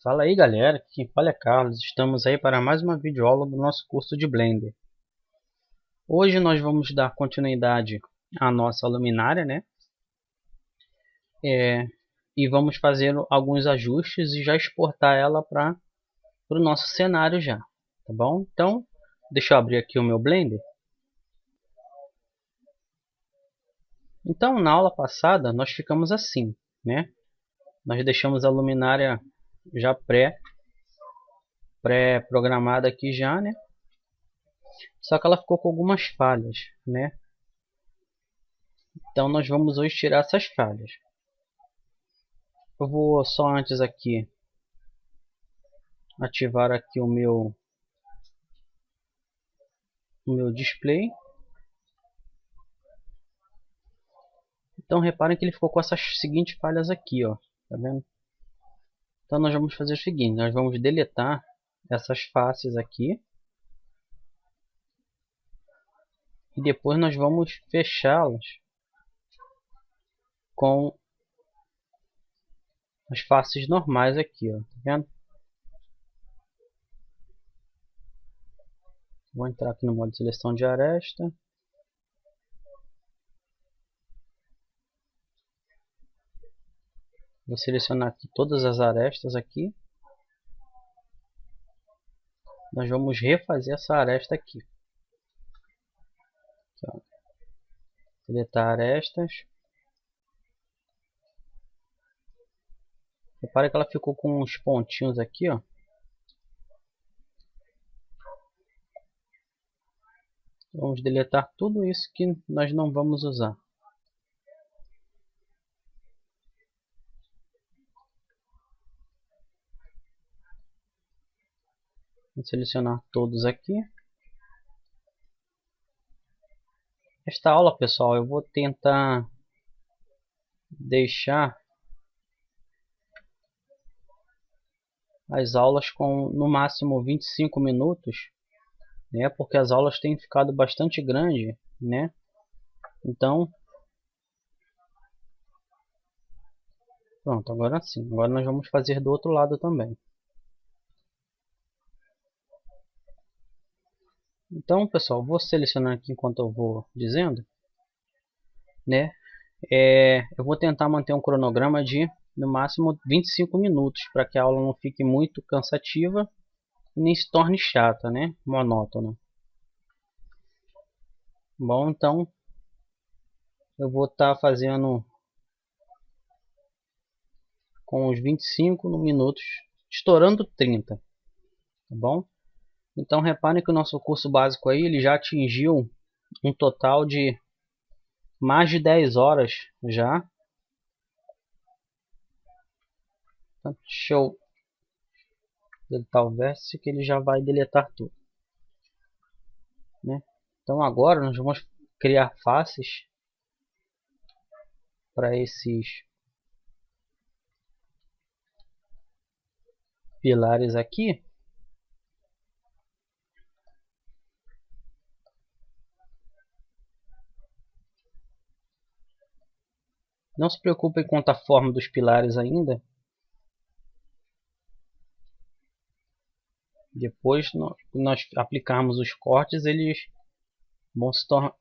Fala aí galera, aqui quem fala é Carlos, estamos aí para mais uma videoaula do nosso curso de Blender. Hoje nós vamos dar continuidade à nossa luminária, né? E vamos fazer alguns ajustes e já exportar ela para o nosso cenário já, tá bom? Então, deixa eu abrir aqui o meu Blender. Então, na aula passada nós ficamos assim, né? Nós deixamos a luminária já pré-programada aqui já, né? Só que ela ficou com algumas falhas, né? Então nós vamos hoje tirar essas falhas. Eu vou só antes aqui ativar aqui o meu display. Então reparem que ele ficou com essas seguintes falhas aqui, ó. Tá vendo? Então nós vamos fazer o seguinte, nós vamos deletar essas faces aqui. E depois nós vamos fechá-las com as faces normais aqui, ó. Tá vendo? Vou entrar aqui no modo de seleção de aresta. Vou selecionar aqui todas as arestas aqui. Nós vamos refazer essa aresta aqui. Então, deletar arestas. Repare que ela ficou com uns pontinhos aqui, ó. Vamos deletar tudo isso que nós não vamos usar. Vou selecionar todos aqui. Esta aula, pessoal, eu vou tentar deixar as aulas com no máximo 25 minutos, né? Porque as aulas têm ficado bastante grande, né? Então, pronto, agora sim. Agora nós vamos fazer do outro lado também. Então, pessoal, vou selecionar aqui enquanto eu vou dizendo, né? Eu vou tentar manter um cronograma de no máximo 25 minutos para que a aula não fique muito cansativa e nem se torne chata, né? Monótona. Bom, então eu vou estar fazendo com os 25 minutos, estourando 30, tá bom? Então reparem que o nosso curso básico aí ele já atingiu um total de mais de 10 horas já. Então, deixa eu deletar o vértice que ele já vai deletar tudo, né? Então agora nós vamos criar faces para esses pilares aqui. Não se preocupem quanto à forma dos pilares ainda. Depois nós aplicarmos os cortes, eles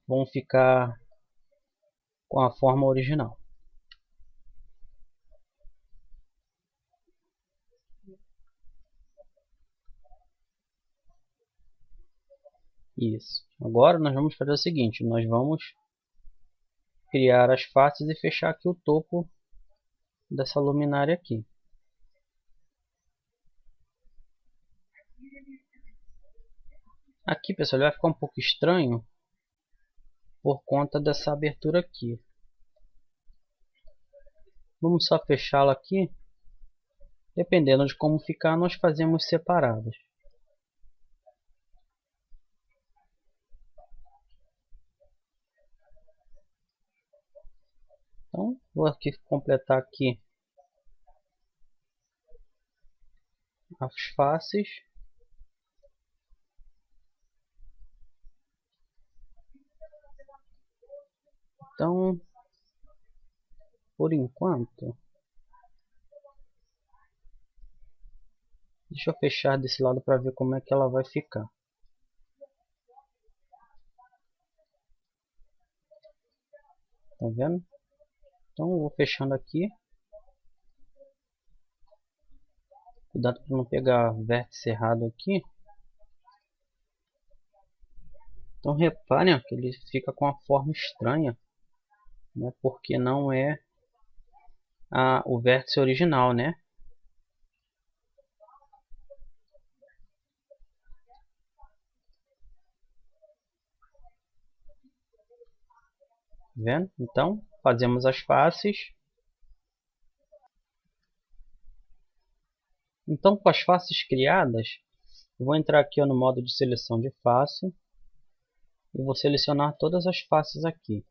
vão ficar com a forma original. Isso. Agora nós vamos fazer o seguinte, nós vamos criar as faces e fechar aqui o topo dessa luminária aqui. Aqui, pessoal, ele vai ficar um pouco estranho por conta dessa abertura aqui. Vamos só fechá-la aqui. Dependendo de como ficar, nós fazemos separados. Então, vou aqui completar aqui as faces. Então, por enquanto, Deixa eu fechar desse lado para ver como é que ela vai ficar. Tá vendo? Então eu vou fechando aqui. Cuidado para não pegar vértice errado aqui. Então reparem ó, que ele fica com uma forma estranha, né? Porque não é o vértice original, né? Vendo? Então fazemos as faces. Então com as faces criadas, eu vou entrar aqui ó, no modo de seleção de face e vou selecionar todas as faces aqui.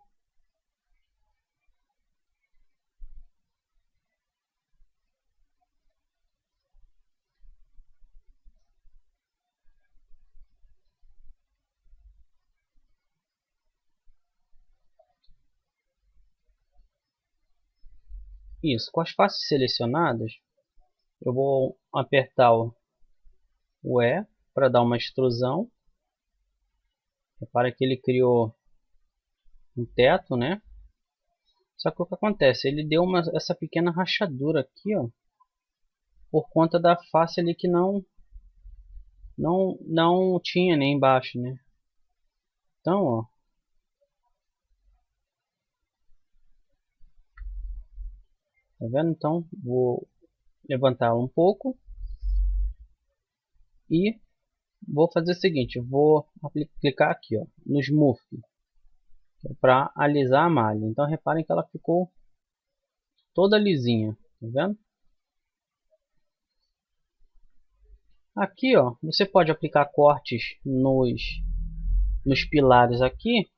Isso, com as faces selecionadas, eu vou apertar o E para dar uma extrusão. Repara que ele criou um teto, né? Só que o que acontece? Ele deu essa pequena rachadura aqui, ó, por conta da face ali que não tinha nem embaixo, né? Então, ó, tá vendo? Então, vou levantá-la um pouco e vou fazer o seguinte, vou clicar aqui, ó, no Smooth, para alisar a malha. Então, reparem que ela ficou toda lisinha, tá vendo? Aqui, ó, você pode aplicar cortes nos pilares aqui,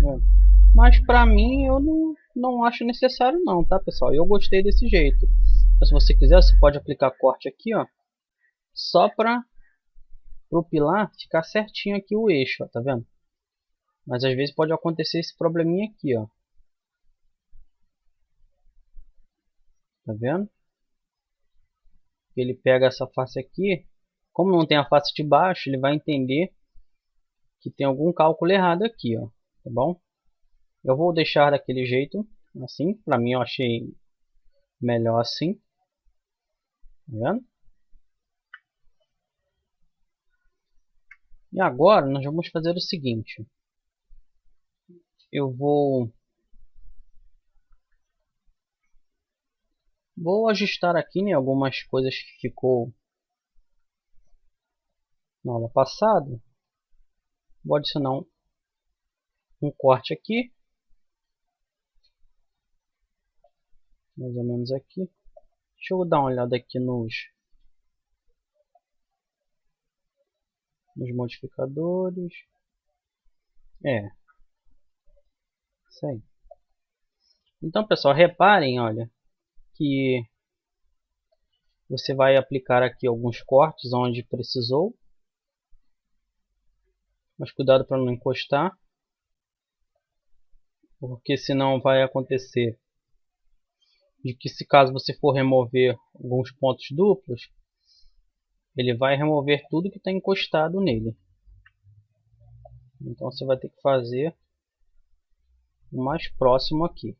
né? Mas para mim eu não acho necessário não, tá pessoal? Eu gostei desse jeito. Mas se você quiser, você pode aplicar corte aqui, ó, só para o pilar ficar certinho aqui o eixo, ó, tá vendo? Mas às vezes pode acontecer esse probleminha aqui, ó. Tá vendo? Ele pega essa face aqui, como não tem a face de baixo, ele vai entender que tem algum cálculo errado aqui, ó, tá bom? Eu vou deixar daquele jeito, assim, pra mim eu achei melhor assim, tá vendo? E agora nós vamos fazer o seguinte, eu vou ajustar aqui, né, algumas coisas que ficou na aula passada. Vou adicionar um corte aqui, mais ou menos aqui. Deixa eu dar uma olhada aqui nos modificadores. É, isso aí. Então, pessoal, reparem, olha, que você vai aplicar aqui alguns cortes onde precisou. Mas cuidado para não encostar, porque senão vai acontecer de que se caso você for remover alguns pontos duplos, ele vai remover tudo que está encostado nele. Então você vai ter que fazer o mais próximo aqui.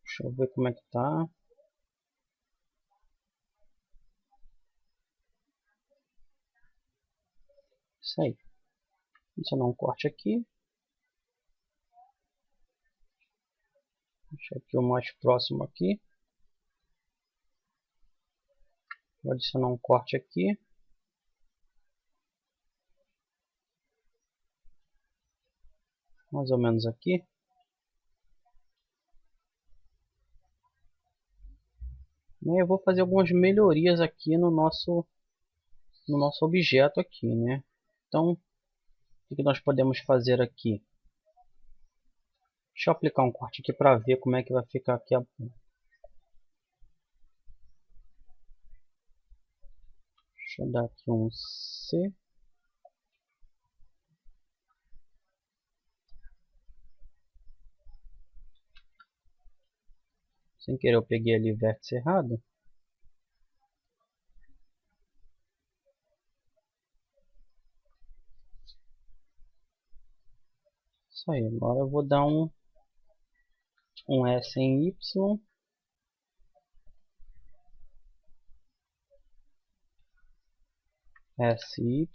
Deixa eu ver como é que tá. Isso aí. Adicionar um corte aqui. Deixa aqui o mais próximo aqui. Vou adicionar um corte aqui. Mais ou menos aqui. E eu vou fazer algumas melhorias aqui no nosso objeto aqui, né? Então, o que nós podemos fazer aqui? Deixa eu aplicar um corte aqui para ver como é que vai ficar aqui a ponta. Deixa eu dar aqui um C. Sem querer eu peguei ali o vértice errado. Isso aí, agora eu vou dar um S em Y. SY.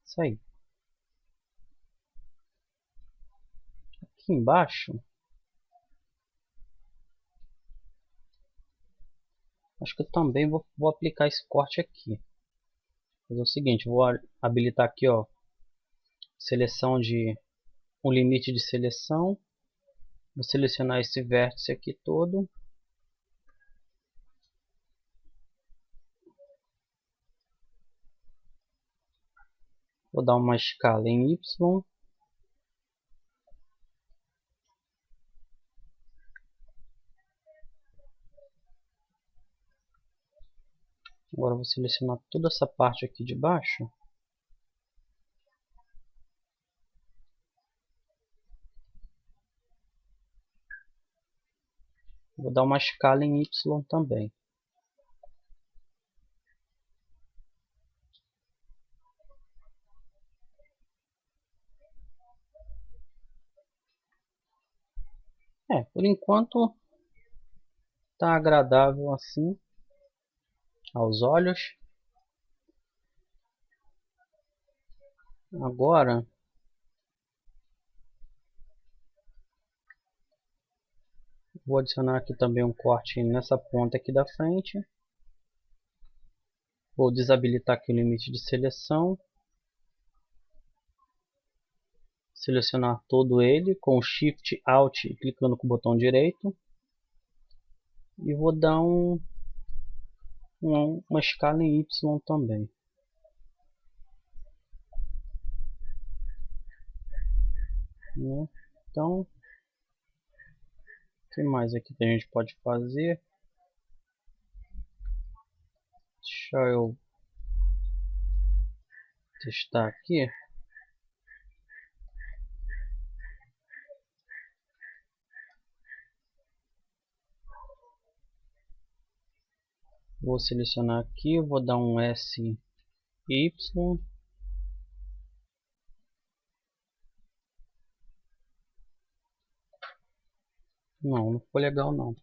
Isso aí. Aqui embaixo, acho que eu também vou aplicar esse corte aqui. Vou fazer o seguinte, vou habilitar aqui, ó, seleção de um limite de seleção. Vou selecionar esse vértice aqui todo. Vou dar uma escala em Y. Agora vou selecionar toda essa parte aqui de baixo. Vou dar uma escala em Y também. Por enquanto tá agradável assim aos olhos. Agora vou adicionar aqui também um corte nessa ponta aqui da frente. Vou desabilitar aqui o limite de seleção. Selecionar todo ele com Shift Alt e clicando com o botão direito. E vou dar uma escala em Y também. Então, o que mais aqui que a gente pode fazer? Deixa eu testar aqui. Vou selecionar aqui, vou dar um SY. Não ficou legal não.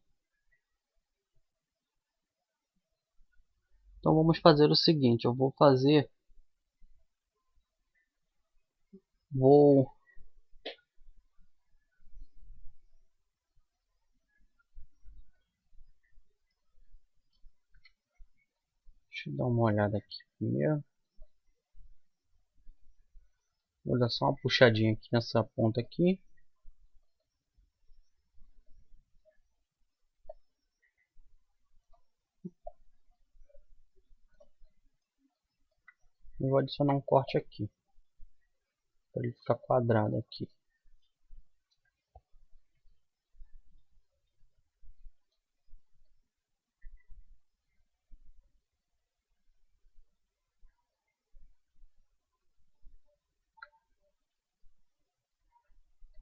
Então vamos fazer o seguinte, eu vou deixa eu dar uma olhada aqui primeiro. Vou dar só uma puxadinha aqui nessa ponta aqui. E vou adicionar um corte aqui, para ele ficar quadrado aqui.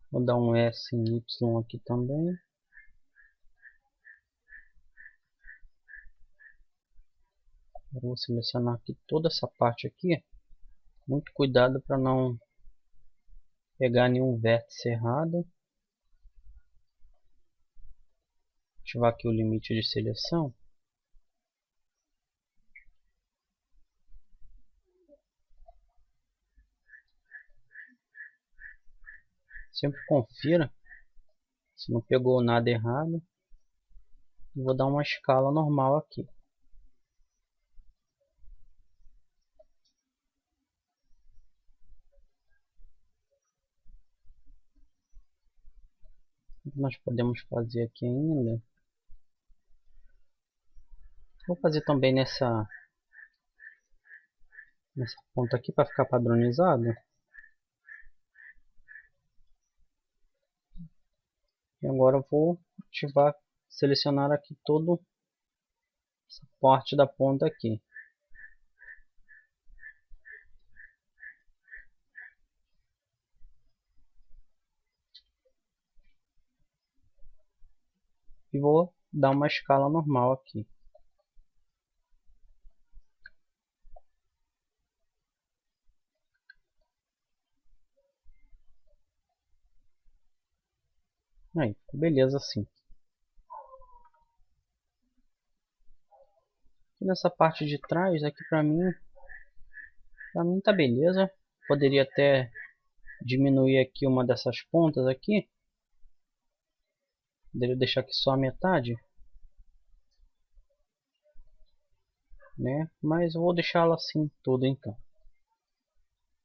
Vou dar um S em Y aqui também. Vou selecionar aqui toda essa parte aqui. Muito cuidado para não pegar nenhum vértice errado. Ativar aqui o limite de seleção. Sempre confira se não pegou nada errado. Vou dar uma escala normal aqui. O que nós podemos fazer aqui ainda? Vou fazer também nessa ponta aqui para ficar padronizado. E agora eu vou ativar, selecionar aqui todo essa parte da ponta aqui. e vou dar uma escala normal aqui. Aí, beleza assim. E nessa parte de trás, aqui pra mim tá beleza. Poderia até diminuir aqui uma dessas pontas aqui. Poderia deixar aqui só a metade, né? Mas eu vou deixá-la assim tudo então.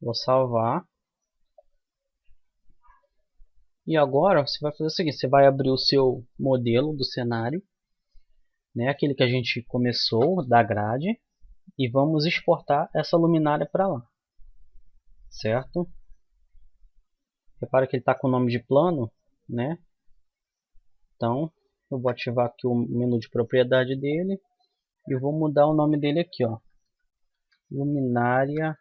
Vou salvar. E agora você vai fazer o seguinte, você vai abrir o seu modelo do cenário, né? Aquele que a gente começou da grade, e vamos exportar essa luminária para lá, certo? Repara que ele está com o nome de plano, né? Então eu vou ativar aqui o menu de propriedade dele e vou mudar o nome dele aqui, ó, luminária,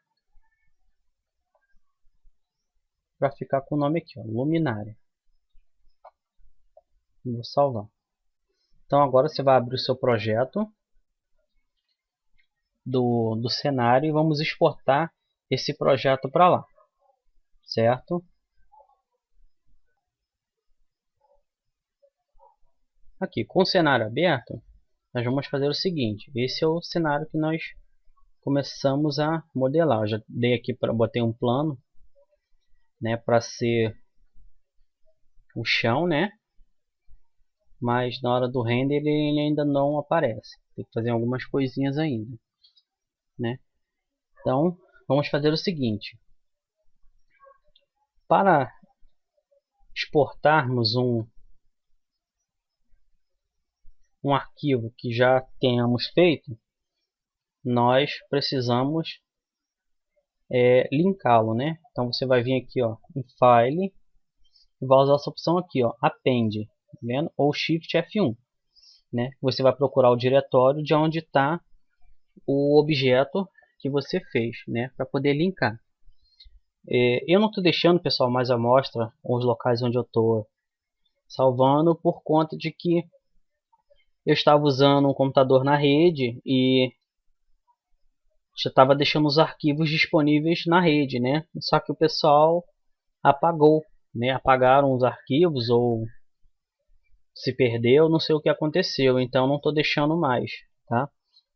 para ficar com o nome aqui, ó, luminária. Vou salvar. Então agora você vai abrir o seu projeto do cenário e vamos exportar esse projeto para lá, certo? Aqui com o cenário aberto, nós vamos fazer o seguinte, esse é o cenário que nós começamos a modelar. Eu já dei aqui para botei um plano, né, para ser o chão, né? Mas na hora do render ele ainda não aparece. Tem que fazer algumas coisinhas ainda, né? Então vamos fazer o seguinte: para exportarmos um arquivo que já tenhamos feito, nós precisamos linká-lo, né? Então você vai vir aqui, ó, em File e vai usar essa opção aqui, ó, Append, tá vendo? Ou Shift F1, né? Você vai procurar o diretório de onde está o objeto que você fez, né? Para poder linkar. Eu não estou deixando, pessoal, mais amostra os locais onde eu estou salvando por conta de que eu estava usando um computador na rede e já estava deixando os arquivos disponíveis na rede, né? Só que o pessoal apagou, né? Apagaram os arquivos ou se perdeu, não sei o que aconteceu, então não estou deixando mais, tá?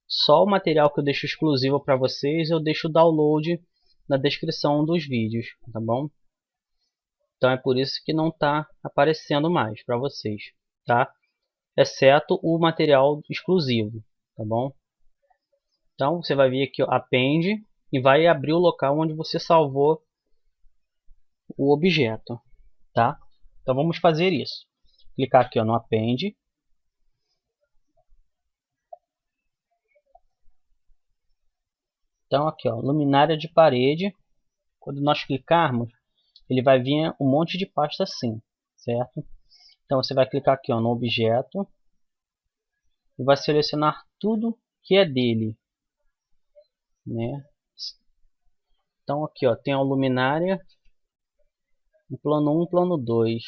Só o material que eu deixo exclusivo para vocês, eu deixo o download na descrição dos vídeos, tá bom? Então é por isso que não está aparecendo mais para vocês, tá? Exceto o material exclusivo, tá bom? Então você vai vir aqui, ó, Append, e vai abrir o local onde você salvou o objeto, tá? Então vamos fazer isso. Clicar aqui, ó, no Append. Então aqui, ó, luminária de parede. Quando nós clicarmos, ele vai vir um monte de pasta assim, certo? Então você vai clicar aqui, ó, no objeto e vai selecionar tudo que é dele, né? Então aqui, ó, tem a luminária, o plano 1, plano 2.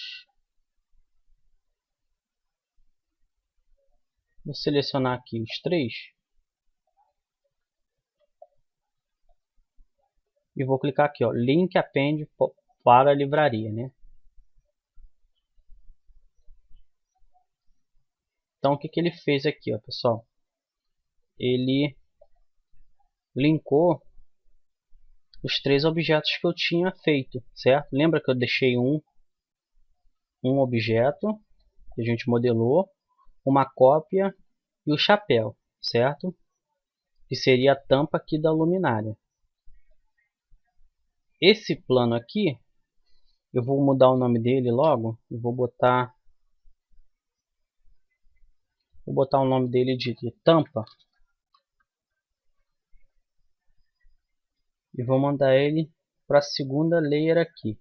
Vou selecionar aqui os três e vou clicar aqui, ó, Link Append para a livraria, né? Então o que ele fez aqui, ó, pessoal? Ele linkou os três objetos que eu tinha feito, certo? Lembra que eu deixei um objeto que a gente modelou, uma cópia e o chapéu, certo? Que seria a tampa aqui da luminária. Esse plano aqui, eu vou mudar o nome dele logo, eu vou botar o nome dele de tampa e vou mandar ele para a segunda layer aqui.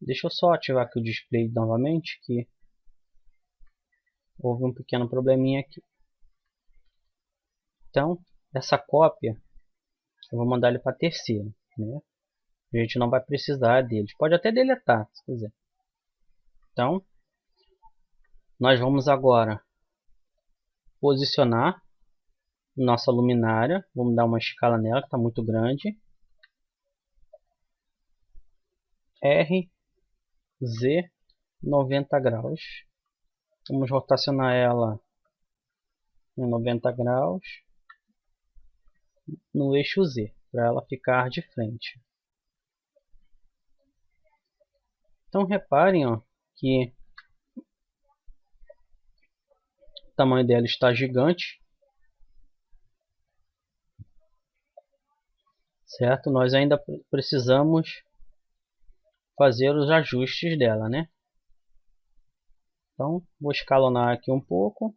Deixa eu só ativar aqui o display novamente, que houve um pequeno probleminha aqui. Então, essa cópia eu vou mandar ele para a terceira, né? A gente não vai precisar dele. Pode até deletar, se quiser. Então, nós vamos agora posicionar nossa luminária. Vamos dar uma escala nela que está muito grande. RZ 90 graus. Vamos rotacionar ela em 90 graus no eixo Z, para ela ficar de frente. Então reparem, ó, que o tamanho dela está gigante, certo? Nós ainda precisamos fazer os ajustes dela, né? Então vou escalonar aqui um pouco.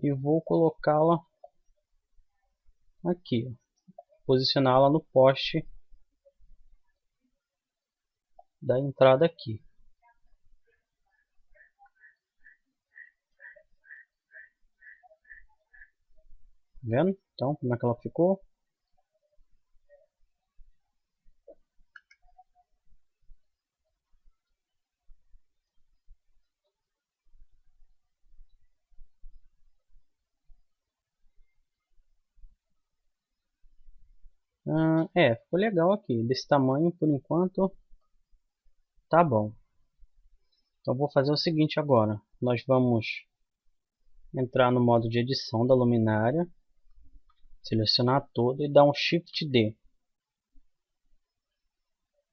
E vou colocá-la aqui, posicioná-la no poste da entrada aqui. Vendo? Então, como é que ela ficou? Ficou legal aqui. Desse tamanho, por enquanto, tá bom. Então, vou fazer o seguinte agora. Nós vamos entrar no modo de edição da luminária. Selecionar toda e dar um Shift D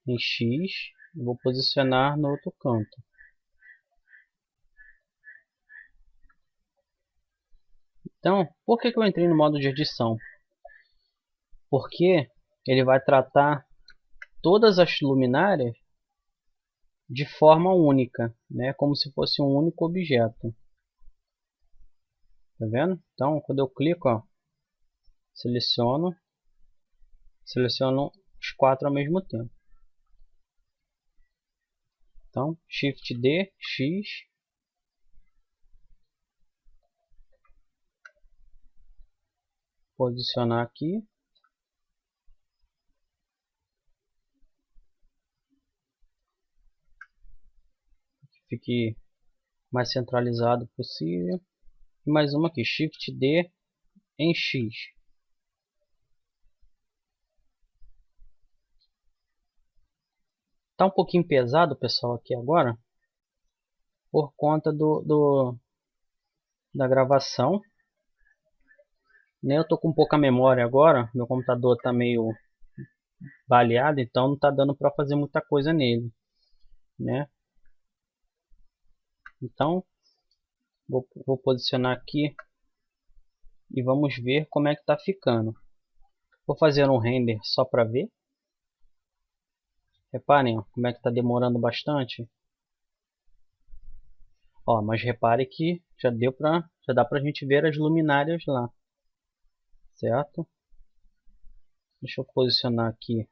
em X. E vou posicionar no outro canto. Então, por que eu entrei no modo de edição? Porque ele vai tratar todas as luminárias de forma única, né? Como se fosse um único objeto. Tá vendo? Então, quando eu clico, ó, seleciono os 4 ao mesmo tempo. Então, Shift D, X. Posicionar aqui. Fique mais centralizado possível. E mais uma aqui, Shift D em X. Tá um pouquinho pesado, pessoal, aqui agora, por conta da gravação. Eu tô com pouca memória agora, meu computador tá meio baleado, então não tá dando para fazer muita coisa nele, né? Então vou posicionar aqui e vamos ver como é que tá ficando. Vou fazer um render só para ver. Reparem, ó, como é que tá demorando bastante. Ó, mas repare que já dá pra gente ver as luminárias lá, certo? Deixa eu posicionar aqui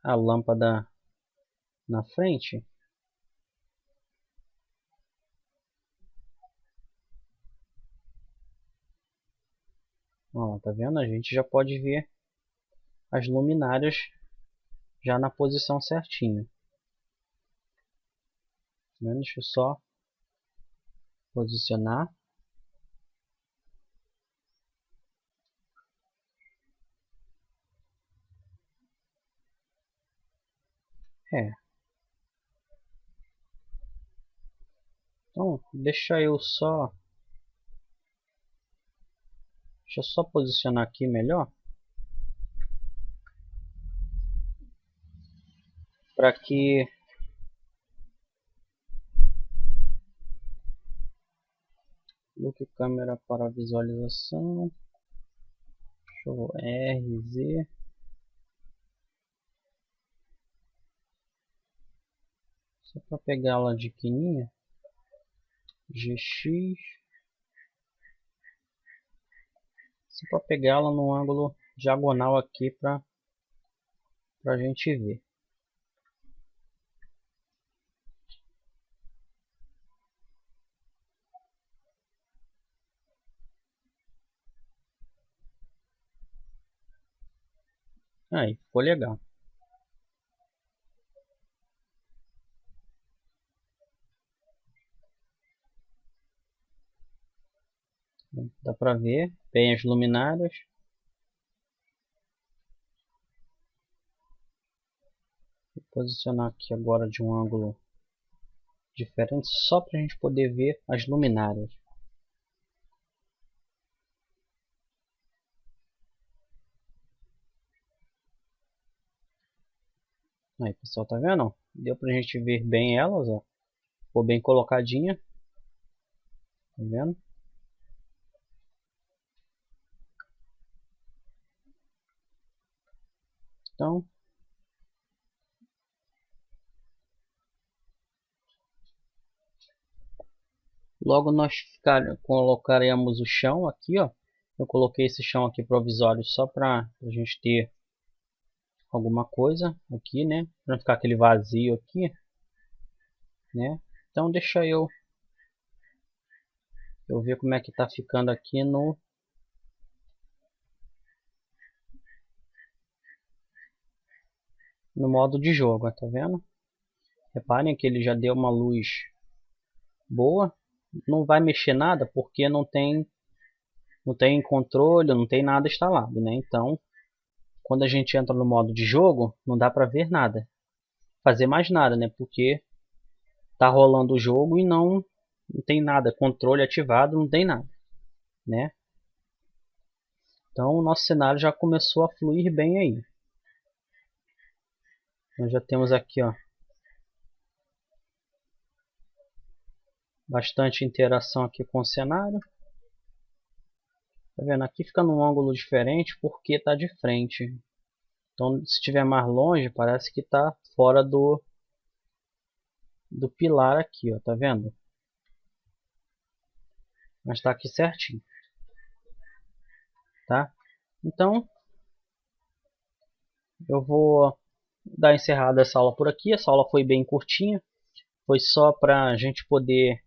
a lâmpada na frente. Ó, tá vendo? A gente já pode ver as luminárias já na posição certinha. Tá vendo? Deixa eu só posicionar. Então, deixa eu só posicionar aqui melhor, para que look câmera para visualização, show RZ, só para pegar ela de quininha, GX, só para pegar ela no ângulo diagonal aqui para a gente ver. Aí, ficou legal. Dá pra ver bem as luminárias. Vou posicionar aqui agora de um ângulo diferente, só para a gente poder ver as luminárias. Aí, pessoal, tá vendo? Deu pra gente ver bem elas, ó. Ficou bem colocadinha. Tá vendo? Então, logo nós colocaremos o chão aqui, ó. Eu coloquei esse chão aqui provisório só para a gente ter alguma coisa aqui, né? Para não ficar aquele vazio aqui, né? Então deixa eu ver como é que tá ficando aqui no modo de jogo, ó, tá vendo? Reparem que ele já deu uma luz boa. Não vai mexer nada porque não tem controle, não tem nada instalado, né? Então, quando a gente entra no modo de jogo, não dá para ver nada, fazer mais nada, né? Porque tá rolando o jogo e não tem nada, controle ativado, não tem nada, né? Então, o nosso cenário já começou a fluir bem aí. Nós já temos aqui, ó, bastante interação aqui com o cenário. Tá vendo? Aqui fica num ângulo diferente porque tá de frente. Então, se estiver mais longe, parece que tá fora do pilar aqui, ó, tá vendo? Mas tá aqui certinho, tá? Então, eu vou dar encerrada essa aula por aqui. Essa aula foi bem curtinha. Foi só para a gente poder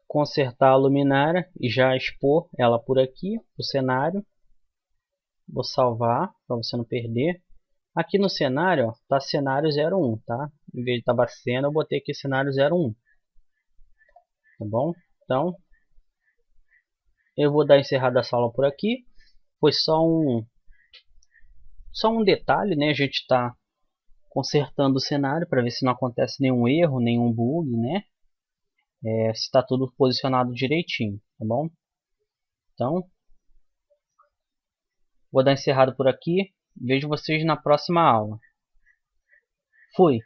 consertar a luminária e já expor ela por aqui, o cenário. Vou salvar para você não perder. Aqui no cenário, ó, tá cenário 01, tá? Em vez de estar cena, eu botei aqui cenário 01. Tá bom? Então, eu vou dar encerrada essa aula por aqui. Foi só um detalhe, né? A gente está consertando o cenário para ver se não acontece nenhum erro, nenhum bug, né? Se está tudo posicionado direitinho, tá bom? Então, vou dar encerrado por aqui. Vejo vocês na próxima aula. Fui!